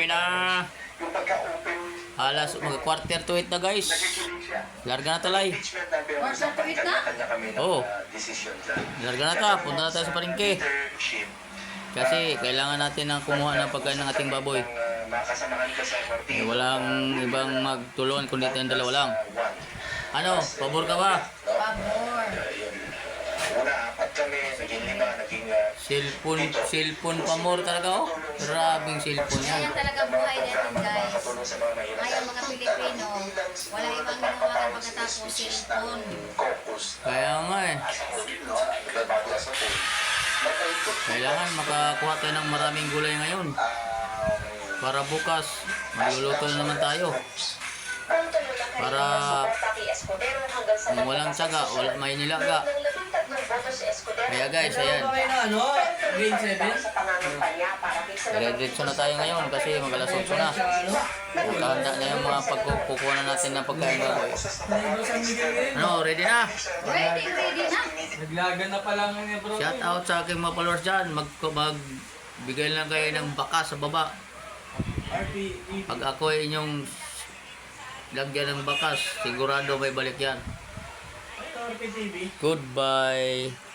Uwi na. Yung pagka-open, Alas, mag-quarter to 8 na guys. nakikinig siya. Larga na talay. Impeachment na pero Quarter to eight na? kanya kami ng Oo. decision dyan. Larga na ta. Punta na tayo sa palengke. Leadership. Kasi kailangan natin ng kumuha ng pagkain ng ating baboy. Makasamahan ka sa MRT. Walang ibang magtulungan kundi tayong dalawa lang. Ano, pabor ka ba? Pabor. Una, apat kami, naging lima, naging... Cellphone pa more talaga oh. Grabing cellphone yan. Ganyan talaga buhay natin guys. Ayaw mga Pilipino, wala ibang ginawa pagkatapos cellphone. Kaya nga eh. Kailangan makakuha tayo ng maraming gulay ngayon. Para bukas, magluluto na naman tayo. Para kung walang tsaga, wala may nilaga. Kaya guys, ayan. Grade 7? Diretso na tayo ngayon kasi mag-alas 8 na. Nakahanda na yung mga pagkukuha na natin ng pagkain baboy. Ano, ready na? Ready na. Naglagan na pala ngayon bro. Shout out sa aking mga followers dyan. Magbigay lang kayo ng baka sa baba. Pag ako ay inyong lagyan ng bakas, sigurado may balik yan. RPTV. Goodbye.